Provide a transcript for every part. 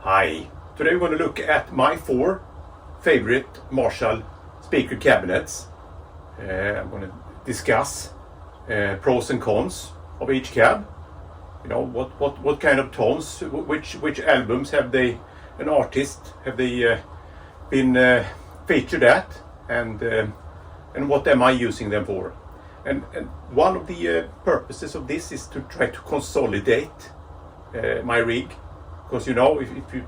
Hi, today we're going to look at my 4 favorite Marshall speaker cabinets. I'm going to discuss pros and cons of each cab. You know, what kind of tones, which albums have they, an artist, have they been featured at, and what am I using them for? And one of the purposes of this is to try to consolidate my rig, because you know, if you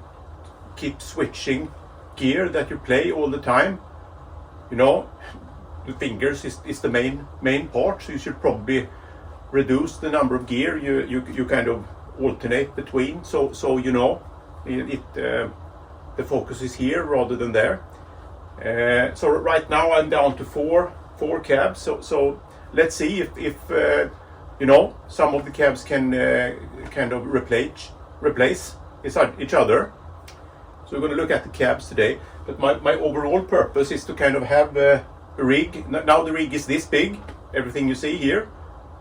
keep switching gear that you play all the time, you know, the fingers is the main part, so you should probably reduce the number of gear you kind of alternate between, so you know the focus is here rather than there. So right now I'm down to four cabs, so let's see if you know, some of the cabs can kind of replace each other. So we're going to look at the cabs today, but my overall purpose is to kind of have a rig. Now the rig is this big, everything you see here,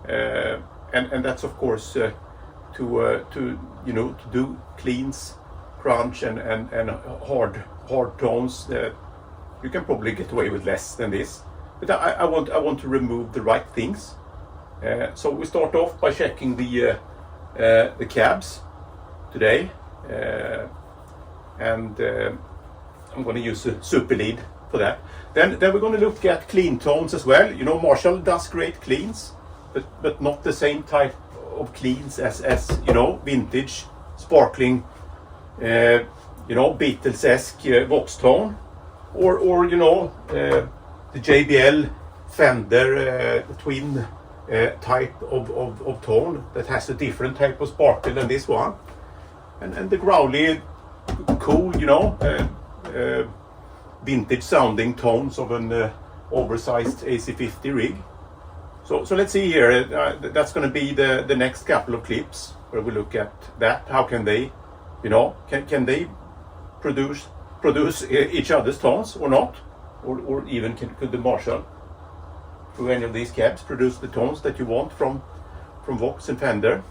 and that's of course to you know, to do cleans, crunch and hard tones. You can probably get away with less than this, but I want to remove the right things. So we start off by checking the cabs today, and I'm going to use a Super Lead for that. Then we're going to look at clean tones as well. You know, Marshall does great cleans, but not the same type of cleans as you know, vintage, sparkling, you know, Beatles-esque Vox tone, or you know, the JBL Fender twin type of tone that has a different type of sparkle than this one, and the growly, cool, you know, vintage sounding tones of an oversized AC50 rig. So let's see here. That's going to be the next couple of clips where we look at that. How can they, you know, can they produce each other's tones or not, or even could the Marshall, through any of these cabs, produce the tones that you want from Vox and Fender?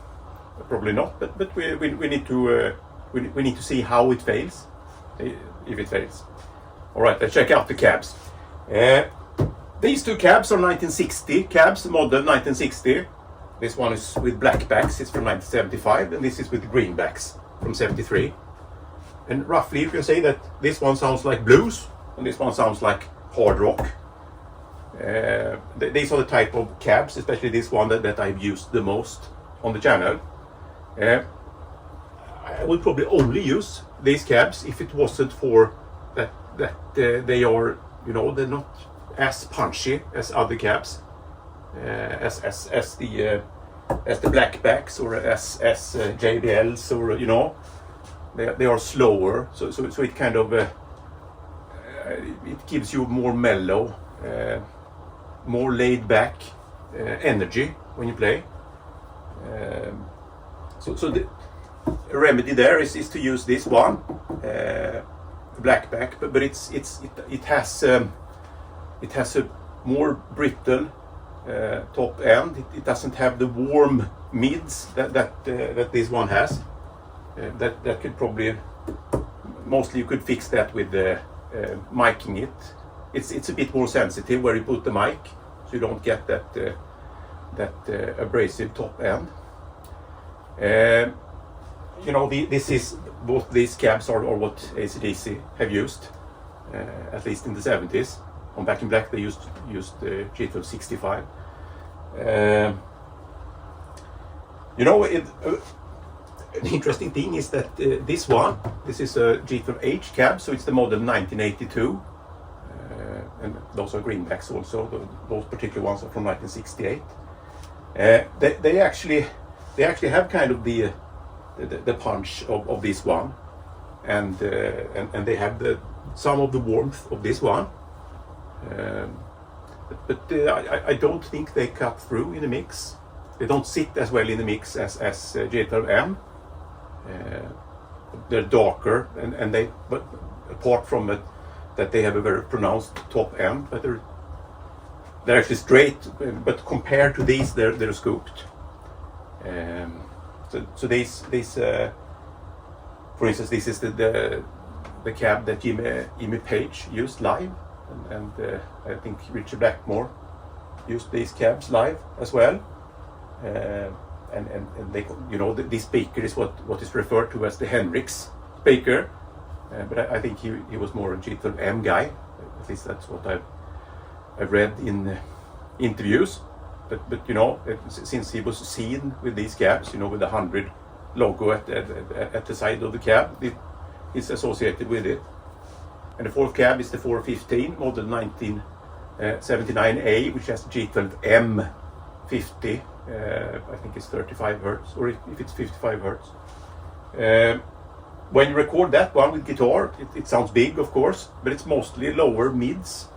Probably not, but we need to see how it fails, if it fails. All right, let's check out the cabs. These 2 cabs are 1960 cabs, model 1960. This one is with black backs, it's from 1975, and this is with green backs from 73. And roughly you can say that this one sounds like blues and this one sounds like hard rock. These are the type of cabs, especially this one that I've used the most on the channel. I would probably only use these cabs if it wasn't for that they are, you know, they're not as punchy as other cabs, as the black backs or as JBLs, or you know, they are slower, so it kind of it gives you more mellow, more laid back energy when you play. So the remedy there is to use this one, black back, but it has a more brittle top end. It doesn't have the warm mids that this one has. That could probably, mostly you could fix that with micing it. It's a bit more sensitive where you put the mic, so you don't get that abrasive top end. You know, this is, both these cabs are what AC/DC have used, at least in the 70s. On Back in Black they used G1265. You know, an interesting thing is that this is a G12H cab, so it's the model 1982, and those are greenbacks also. Those particular ones are from 1968. They actually have kind of the punch of this one, and they have some of the warmth of this one, but I don't think they cut through in the mix. They don't sit as well in the mix as J12M. They're darker, and but apart from it, that they have a very pronounced top end, but they're actually straight. But compared to these, they're scooped. So these For instance, this is the cab that Jimmy Page used live, and I think Richard Blackmore used these cabs live as well. And they, you know, this speaker is what is referred to as the Hendrix speaker, but I think he was more a G12M guy. At least that's what I've read in interviews. But you know, since he was seen with these cabs, you know, with the 100 logo at the side of the cab, it's associated with it. And the fourth cab is the 415 model 1979A, which has G12M 50. I think it's 35 hertz, or if it's 55 hertz. When you record that one with guitar, it sounds big, of course, but it's mostly lower mids.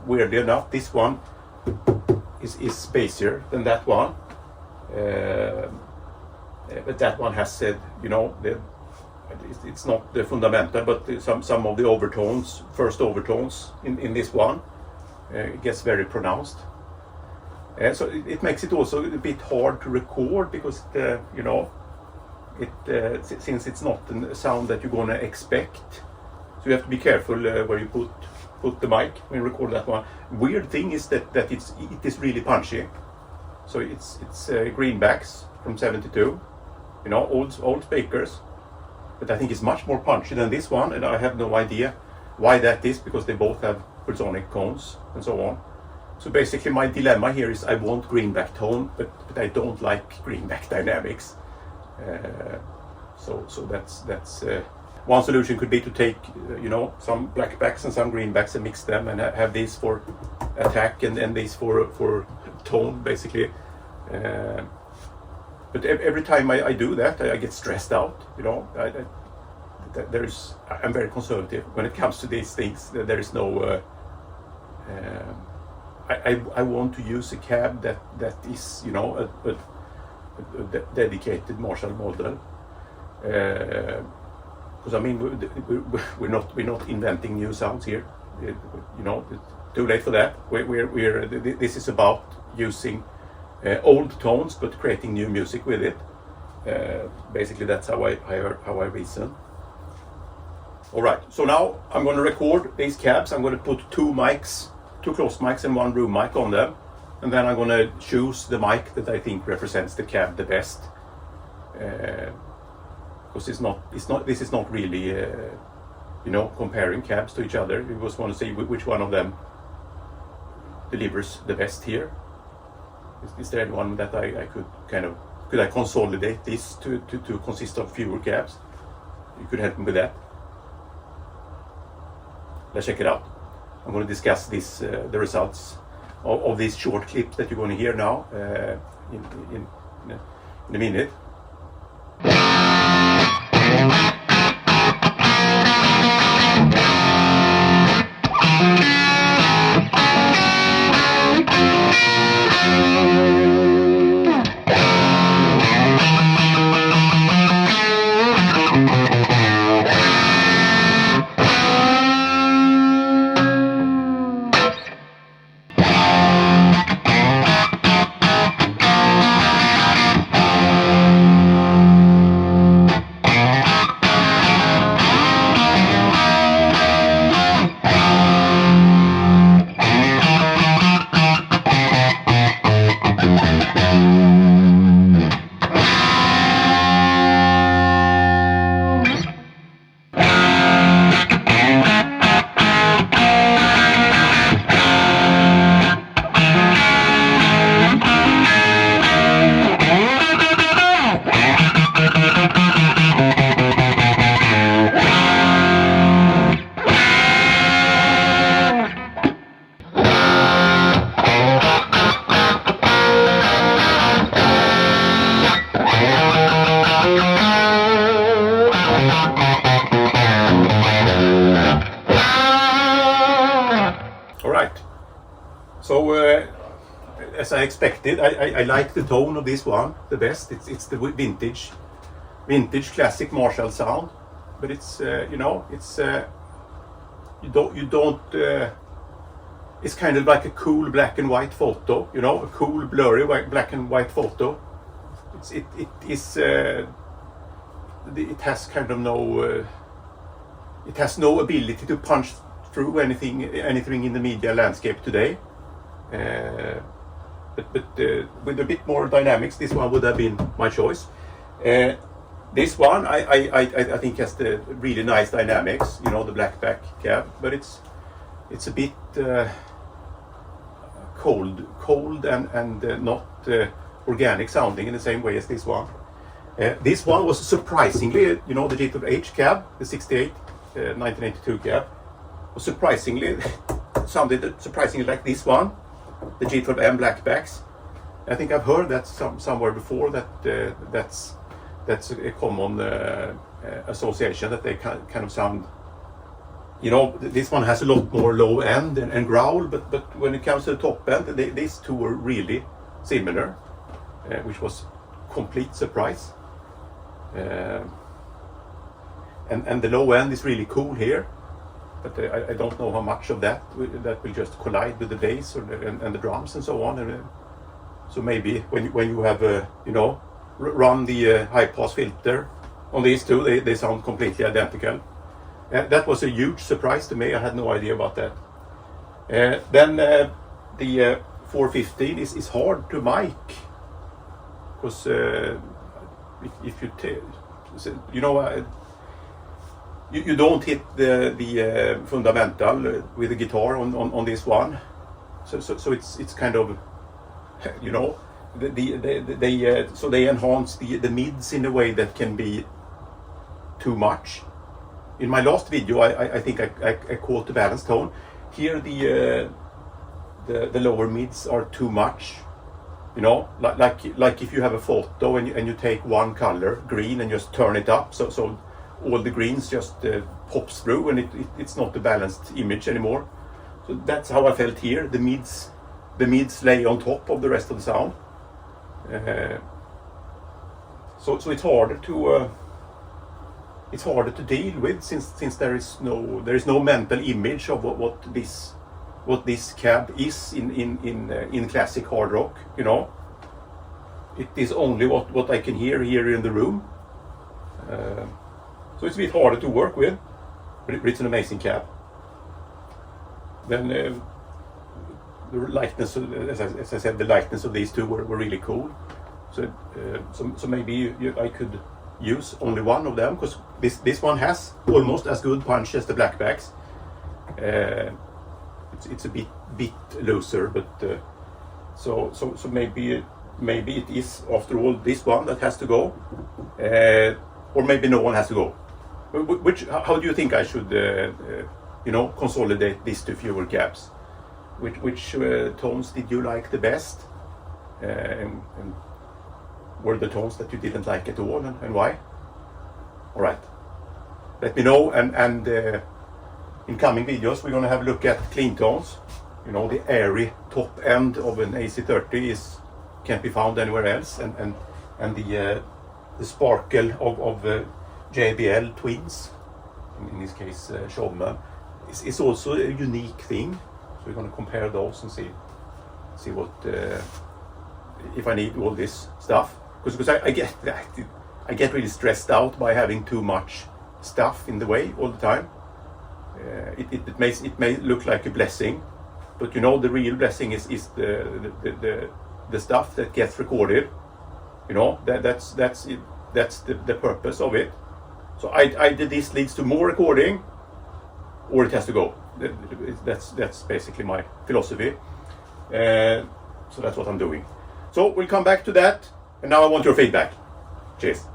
Weirdly enough, this one is spacier than that one. But that one has, you know, it's not the fundamental, but some of the overtones, first overtones in this one, it gets very pronounced. So it makes it also a bit hard to record because, you know, since it's not a sound that you're gonna expect, so you have to be careful where you put the mic when you record that one. Weird thing is that it is really punchy. So it's greenbacks from '72, you know, old speakers, but I think it's much more punchy than this one, and I have no idea why that is, because they both have sonic cones and so on. So basically my dilemma here is I want greenback tone, but I don't like greenback dynamics. So that's one solution could be to take you know, some blackbacks and some greenbacks and mix them and have these for attack and these for tone, basically. But every time I do that, I get stressed out. You know, I'm very conservative when it comes to these things. There is no. I want to use a cab that is, you know, a dedicated Marshall model. Because I mean, we're not inventing new sounds here. You know, it's too late for that. This is about using old tones but creating new music with it. Basically, that's how I reason. All right. So now I'm going to record these cabs. I'm going to put two close mics and one room mic on them, and then I'm going to choose the mic that I think represents the cab the best. Because this is not really you know, comparing cabs to each other. We just want to see which one of them delivers the best here. Is there anyone that I could I consolidate this to consist of fewer cabs? You could help me with that. Let's check it out. I'm going to discuss the results of these short clips that you're going to hear now in a minute. So as I expected, I like the tone of this one the best. It's the vintage classic Marshall sound, but it's you know, it's you don't it's kind of like a cool black and white photo, you know, a cool blurry black and white photo. It is it has kind of no, it has no ability to punch through anything in the media landscape today. But with a bit more dynamics, this one would have been my choice. This one I think has the really nice dynamics, you know, the black back cab, but it's a bit cold and not organic sounding in the same way as this one. This one was surprisingly, you know, the G12H cab, the 68 1982 cab, was surprisingly sounded surprisingly like this one, the G12M blackbacks. I think I've heard that somewhere before, that that's a common association, that they kind of sound, you know, this one has a lot more low end and growl, but when it comes to the top end, these two were really similar, which was complete surprise. And the low end is really cool here, but I don't know how much of that will just collide with the bass and the drums and so on. So maybe when you have you know, run the high pass filter on these two, they sound completely identical. That was a huge surprise to me. I had no idea about that. Then the 415 is hard to mic, because if you you know, you don't hit the fundamental with the guitar on this one, so it's kind of, you know, so they enhance the mids in a way that can be too much. In my last video, I think I caught the balance tone. Here the lower mids are too much, you know, like if you have a photo and you take one color, green, and just turn it up, so all the greens just pops through, and it's not a balanced image anymore. So that's how I felt here. The mids lay on top of the rest of the sound. So it's harder to deal with, since there is no mental image of what this cab is in classic hard rock. You know, it is only what I can hear here in the room. So it's a bit harder to work with, but it's an amazing cab. Then the lightness, as I said, the lightness of these two were really cool. So maybe I could use only one of them, because this one has almost as good punch as the blackbacks. It's a bit looser, but so maybe it is after all this one that has to go, or maybe no one has to go. How do you think I should you know, consolidate these to fewer cabs? Which tones did you like the best, and were the tones that you didn't like at all, and why? All right, let me know, and in coming videos we're going to have a look at clean tones. You know, the airy top end of an AC30 can't be found anywhere else, and the sparkle of JBL twins, in this case Showman, is also a unique thing. So we're going to compare those and see what if I need all this stuff, because I get really stressed out by having too much stuff in the way all the time. It may look like a blessing, but you know, the real blessing is the stuff that gets recorded. You know, that's the purpose of it. So either this leads to more recording, or it has to go. That's basically my philosophy. So that's what I'm doing. So we'll come back to that, and now I want your feedback. Cheers.